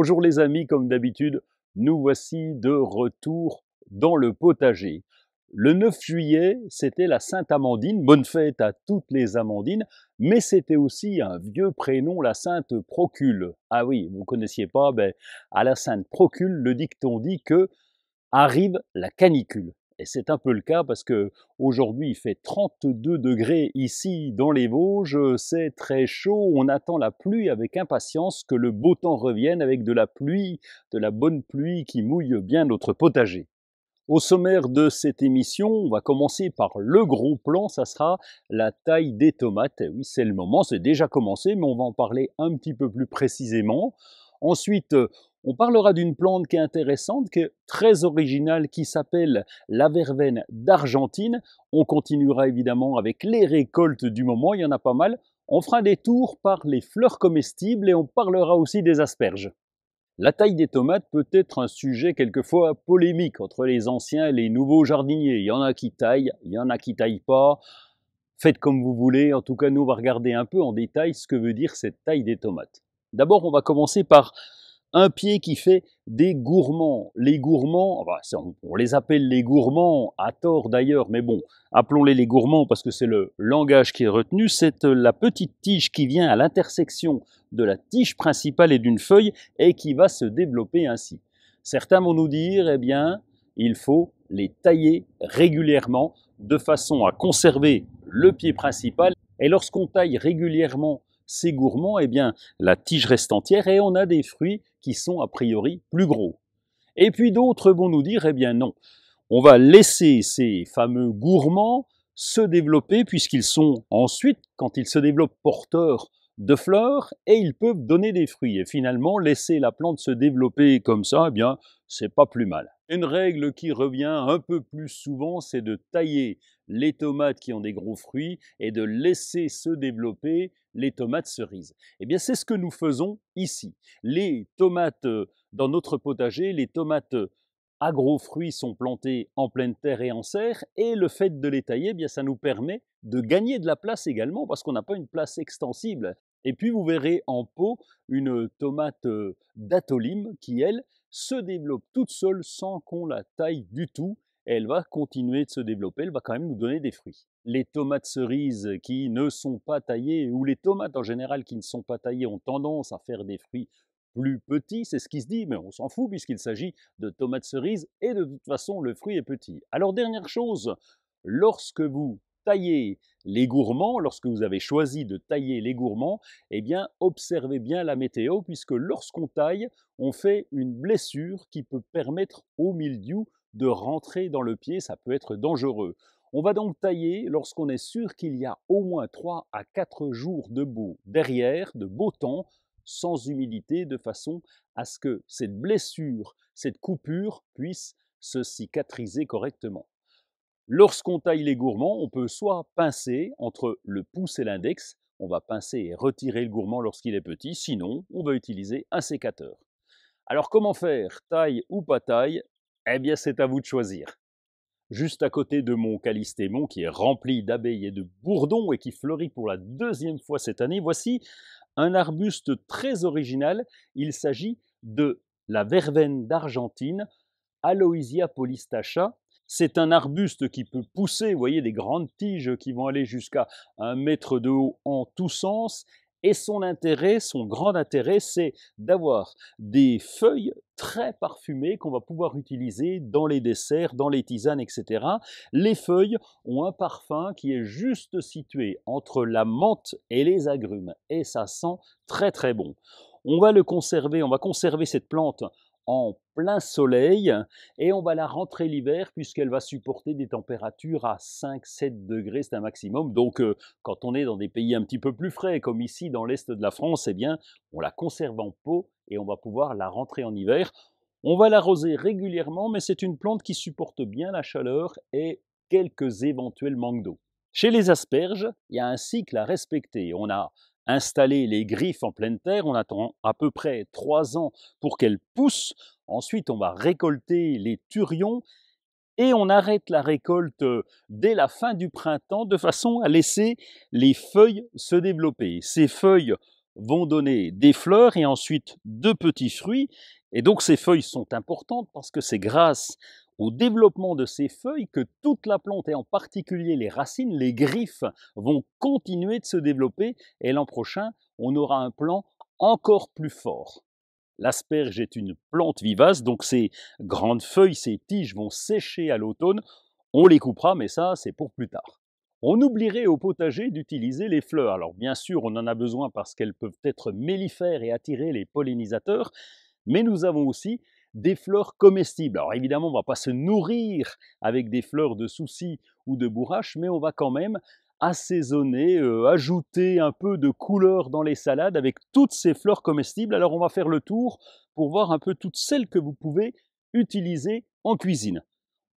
Bonjour les amis, comme d'habitude, nous voici de retour dans le potager. Le 9 juillet, c'était la Sainte Amandine, bonne fête à toutes les Amandines, mais c'était aussi un vieux prénom, la Sainte Procule. Ah oui, vous ne connaissiez pas, à la Sainte Procule, le dicton dit que arrive la canicule. Et c'est un peu le cas parce que aujourd'hui il fait 32 degrés ici dans les Vosges, c'est très chaud, on attend la pluie avec impatience, que le beau temps revienne avec de la pluie, de la bonne pluie qui mouille bien notre potager. Au sommaire de cette émission, on va commencer par le gros plan, ça sera la taille des tomates. Oui, c'est le moment, c'est déjà commencé, mais on va en parler un petit peu plus précisément. Ensuite, on parlera d'une plante qui est intéressante, qui est très originale, qui s'appelle la verveine d'Argentine. On continuera évidemment avec les récoltes du moment, il y en a pas mal. On fera des tours par les fleurs comestibles et on parlera aussi des asperges. La taille des tomates peut être un sujet quelquefois polémique entre les anciens et les nouveaux jardiniers. Il y en a qui taillent, il y en a qui taillent pas. Faites comme vous voulez. En tout cas, nous, on va regarder un peu en détail ce que veut dire cette taille des tomates. D'abord, on va commencer par un pied qui fait des gourmands. Les gourmands, on les appelle les gourmands, à tort d'ailleurs, mais bon, appelons-les les gourmands parce que c'est le langage qui est retenu. C'est la petite tige qui vient à l'intersection de la tige principale et d'une feuille et qui va se développer ainsi. Certains vont nous dire, eh bien, il faut les tailler régulièrement de façon à conserver le pied principal. Et lorsqu'on taille régulièrement ces gourmands, eh bien, la tige reste entière et on a des fruits qui sont a priori plus gros. Et puis d'autres vont nous dire, eh bien non, on va laisser ces fameux gourmands se développer puisqu'ils sont ensuite, quand ils se développent, porteurs de fleurs et ils peuvent donner des fruits. Et finalement, laisser la plante se développer comme ça, eh bien, c'est pas plus mal. Une règle qui revient un peu plus souvent, c'est de tailler les tomates qui ont des gros fruits et de laisser se développer les tomates cerises. Eh bien, c'est ce que nous faisons ici. Les tomates dans notre potager, les tomates à gros fruits sont plantées en pleine terre et en serre, et le fait de les tailler, eh bien, ça nous permet de gagner de la place également, parce qu'on n'a pas une place extensible. Et puis vous verrez en pot une tomate d'atolyme qui, elle, se développe toute seule sans qu'on la taille du tout, et elle va continuer de se développer, elle va quand même nous donner des fruits. Les tomates cerises qui ne sont pas taillées, ou les tomates en général qui ne sont pas taillées, ont tendance à faire des fruits plus petits, c'est ce qui se dit, mais on s'en fout puisqu'il s'agit de tomates cerises et de toute façon le fruit est petit. Alors dernière chose, lorsque vous taillez les gourmands, lorsque vous avez choisi de tailler les gourmands, eh bien observez bien la météo puisque lorsqu'on taille, on fait une blessure qui peut permettre au mildiou de rentrer dans le pied, ça peut être dangereux. On va donc tailler lorsqu'on est sûr qu'il y a au moins 3 à 4 jours de beau derrière, de beau temps, sans humidité, de façon à ce que cette blessure, cette coupure puisse se cicatriser correctement. Lorsqu'on taille les gourmands, on peut soit pincer entre le pouce et l'index, on va pincer et retirer le gourmand lorsqu'il est petit, sinon on va utiliser un sécateur. Alors comment faire, taille ou pas taille? Eh bien c'est à vous de choisir. Juste à côté de mon calystémon qui est rempli d'abeilles et de bourdons et qui fleurit pour la deuxième fois cette année, voici un arbuste très original. Il s'agit de la verveine d'Argentine, Aloysia polystacha. C'est un arbuste qui peut pousser, vous voyez, des grandes tiges qui vont aller jusqu'à 1 mètre de haut en tous sens. Et son intérêt, son grand intérêt, c'est d'avoir des feuilles très parfumées qu'on va pouvoir utiliser dans les desserts, dans les tisanes, etc. Les feuilles ont un parfum qui est juste situé entre la menthe et les agrumes. Et ça sent très très bon. On va conserver cette plante en plein soleil et on va la rentrer l'hiver puisqu'elle va supporter des températures à 5-7 degrés, c'est un maximum. Donc quand on est dans des pays un petit peu plus frais comme ici dans l'est de la France, eh bien on la conserve en pot et on va pouvoir la rentrer en hiver. On va l'arroser régulièrement, mais c'est une plante qui supporte bien la chaleur et quelques éventuels manques d'eau. Chez les asperges, il y a un cycle à respecter. On a installé les griffes en pleine terre, on attend à peu près 3 ans pour qu'elles poussent. Ensuite, on va récolter les turions et on arrête la récolte dès la fin du printemps de façon à laisser les feuilles se développer. Ces feuilles vont donner des fleurs et ensuite de petits fruits. Et donc ces feuilles sont importantes parce que c'est grâce au développement de ces feuilles que toute la plante, et en particulier les racines, les griffes, vont continuer de se développer. Et l'an prochain, on aura un plant encore plus fort. L'asperge est une plante vivace, donc ses grandes feuilles, ses tiges vont sécher à l'automne. On les coupera, mais ça, c'est pour plus tard. On oublierait au potager d'utiliser les fleurs. Alors bien sûr, on en a besoin parce qu'elles peuvent être mellifères et attirer les pollinisateurs, mais nous avons aussi des fleurs comestibles. Alors évidemment, on ne va pas se nourrir avec des fleurs de souci ou de bourrache, mais on va quand même assaisonner, ajouter un peu de couleur dans les salades avec toutes ces fleurs comestibles. Alors on va faire le tour pour voir un peu toutes celles que vous pouvez utiliser en cuisine.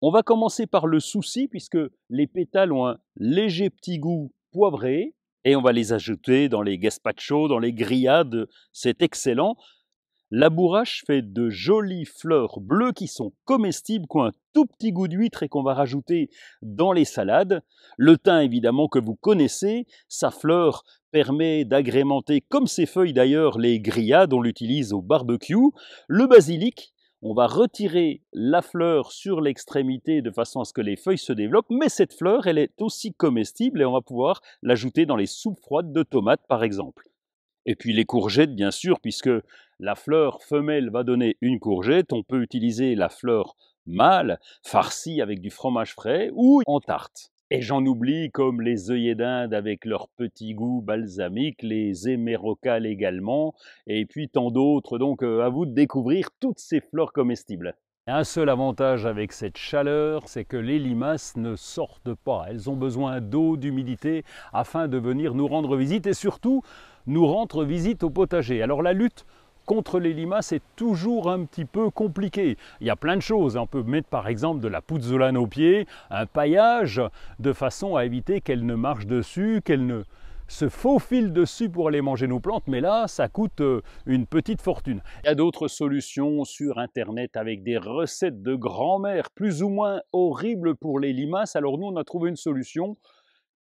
On va commencer par le souci, puisque les pétales ont un léger petit goût poivré, et on va les ajouter dans les gazpacho, dans les grillades, c'est excellent. La bourrache fait de jolies fleurs bleues qui sont comestibles, qui ont un tout petit goût d'huître et qu'on va rajouter dans les salades. Le thym, évidemment, que vous connaissez, sa fleur permet d'agrémenter, comme ses feuilles d'ailleurs, les grillades, on l'utilise au barbecue. Le basilic, on va retirer la fleur sur l'extrémité de façon à ce que les feuilles se développent, mais cette fleur, elle est aussi comestible et on va pouvoir l'ajouter dans les soupes froides de tomates, par exemple. Et puis les courgettes, bien sûr, puisque la fleur femelle va donner une courgette, on peut utiliser la fleur mâle farcie avec du fromage frais ou en tarte. Et j'en oublie comme les œillets d'Inde avec leur petit goût balsamique, les hémérocales également, et puis tant d'autres. Donc à vous de découvrir toutes ces fleurs comestibles. Un seul avantage avec cette chaleur, c'est que les limaces ne sortent pas. Elles ont besoin d'eau, d'humidité, afin de venir nous rendre visite et surtout nous rendre visite au potager. Alors la lutte contre les limaces est toujours un petit peu compliquée. Il y a plein de choses. On peut mettre par exemple de la pouzzolane aux pieds, un paillage, de façon à éviter qu'elles ne marchent dessus, qu'elles ne se faufilent dessus pour aller manger nos plantes, mais là, ça coûte une petite fortune. Il y a d'autres solutions sur Internet avec des recettes de grand-mère plus ou moins horribles pour les limaces. Alors nous, on a trouvé une solution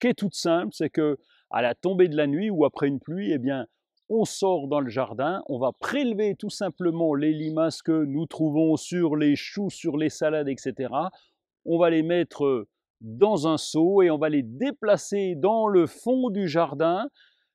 qui est toute simple, c'est que à la tombée de la nuit ou après une pluie, eh bien, on sort dans le jardin, on va prélever tout simplement les limaces que nous trouvons sur les choux, sur les salades, etc. On va les mettre dans un seau et on va les déplacer dans le fond du jardin,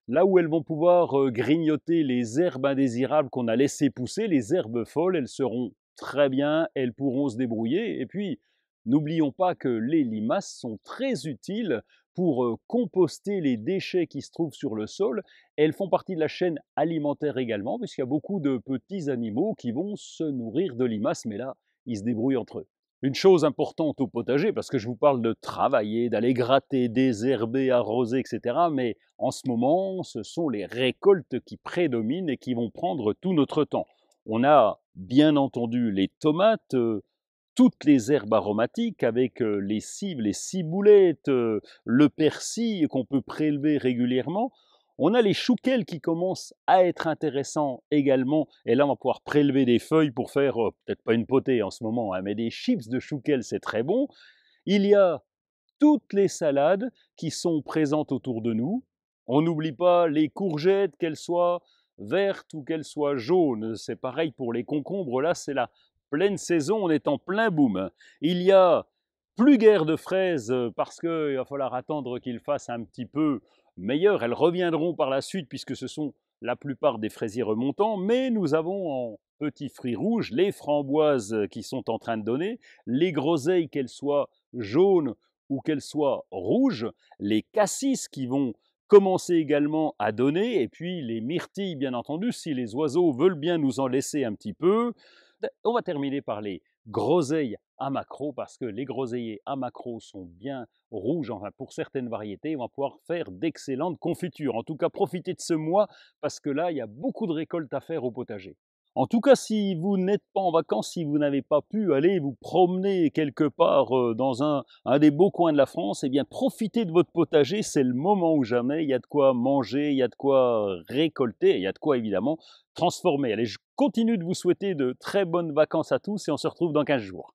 là où elles vont pouvoir grignoter les herbes indésirables qu'on a laissées pousser, les herbes folles, elles seront très bien, elles pourront se débrouiller. Et puis, n'oublions pas que les limaces sont très utiles pour composter les déchets qui se trouvent sur le sol. Elles font partie de la chaîne alimentaire également, puisqu'il y a beaucoup de petits animaux qui vont se nourrir de limaces, mais là, ils se débrouillent entre eux. Une chose importante au potager, parce que je vous parle de travailler, d'aller gratter, désherber, arroser, etc. Mais en ce moment, ce sont les récoltes qui prédominent et qui vont prendre tout notre temps. On a bien entendu les tomates, toutes les herbes aromatiques avec les cives, les ciboulettes, le persil qu'on peut prélever régulièrement. On a les chouquelles qui commencent à être intéressants également. Et là, on va pouvoir prélever des feuilles pour faire, peut-être pas une potée en ce moment, hein, mais des chips de chouquelles, c'est très bon. Il y a toutes les salades qui sont présentes autour de nous. On n'oublie pas les courgettes, qu'elles soient vertes ou qu'elles soient jaunes. C'est pareil pour les concombres. Là, c'est la pleine saison, on est en plein boom. Il y a plus guère de fraises parce qu'il va falloir attendre qu'ils fassent un petit peu meilleur. Elles reviendront par la suite puisque ce sont la plupart des fraisiers remontants, mais nous avons en petits fruits rouges les framboises qui sont en train de donner, les groseilles, qu'elles soient jaunes ou qu'elles soient rouges, les cassis qui vont commencer également à donner, et puis les myrtilles, bien entendu, si les oiseaux veulent bien nous en laisser un petit peu. On va terminer par les groseilles à maquereau, parce que les groseilliers à maquereau sont bien rouges, enfin pour certaines variétés, on va pouvoir faire d'excellentes confitures. En tout cas, profitez de ce mois, parce que là, il y a beaucoup de récoltes à faire au potager. En tout cas, si vous n'êtes pas en vacances, si vous n'avez pas pu aller vous promener quelque part dans un des beaux coins de la France, eh bien profitez de votre potager, c'est le moment ou jamais, il y a de quoi manger, il y a de quoi récolter, il y a de quoi évidemment transformer. Allez, je continue de vous souhaiter de très bonnes vacances à tous et on se retrouve dans 15 jours.